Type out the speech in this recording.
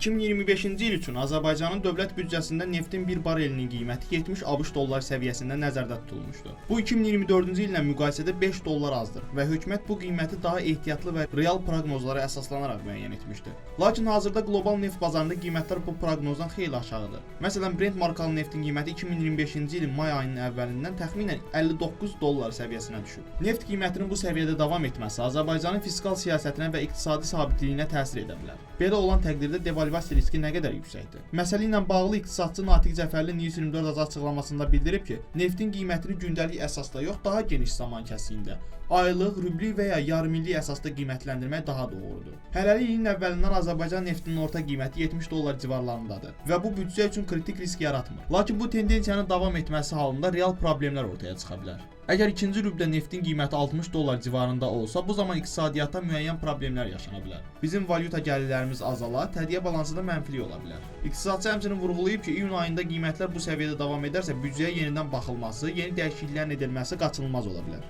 2025-ci il üçün Azərbaycanın dövlət büdcəsində neftin bir barelinin qiyməti 70 ABŞ dolları səviyyəsində nəzərdə tutulmuşdur. Bu 2024-cü illə müqayisədə 5 dollar azdır və hökumət bu qiyməti daha ehtiyatlı və real proqnozlara əsaslanaraq müəyyən etmişdir. Lakin hazırda qlobal neft bazarında qiymətlər bu proqnozdan xeyli aşağıdır. Məsələn, Brent markalı neftin qiyməti 2025-ci ilin may ayının əvvəlindən təxminən 59 dollar səviyyəsinə düşüb. Neft qiymətinin bu səviyyədə davam etməsi Azərbaycanın fiskal siyasətinə və iqtisadi sabitliyinə təsir edə bilər. Belə olan təqdirdə devalvasiya riski nə qədər yüksəkdir? Məsələ ilə bağlı iqtisadçı Natiq Cəfərli News 24 azad açıqlamasında bildirib ki, neftin qiymətini gündəlik əsasda yox, daha geniş zaman kəsiyində, aylıq, rubli və ya yarımillik əsasda qiymətləndirmək daha doğrudur. Hələlik ilin əvvəlindən Azərbaycan neftinin orta qiyməti 70 dollar civarlarındadır və bu büdcə üçün kritik risk yaratmır. Lakin bu tendensiyanın davam etməsi halında real problemlər ortaya çıxa bilər. Əgər ikinci rublə neftin qiyməti 60 dollar civarında olsa, bu zaman iqtisadiyyatda müəyyən problemlər yaşana bilər. Bizim valyuta gəlirlərimiz azalar, tədqiyə balansı da mənfili ola bilər. İqtisadçı həmçinin vurğulayıb ki, iyun ayında qiymətlər bu səviyyədə davam edərsə, büdcəyə yenidən baxılması, yeni dəyişikliklərin edilməsi qaçınılmaz ola bilər.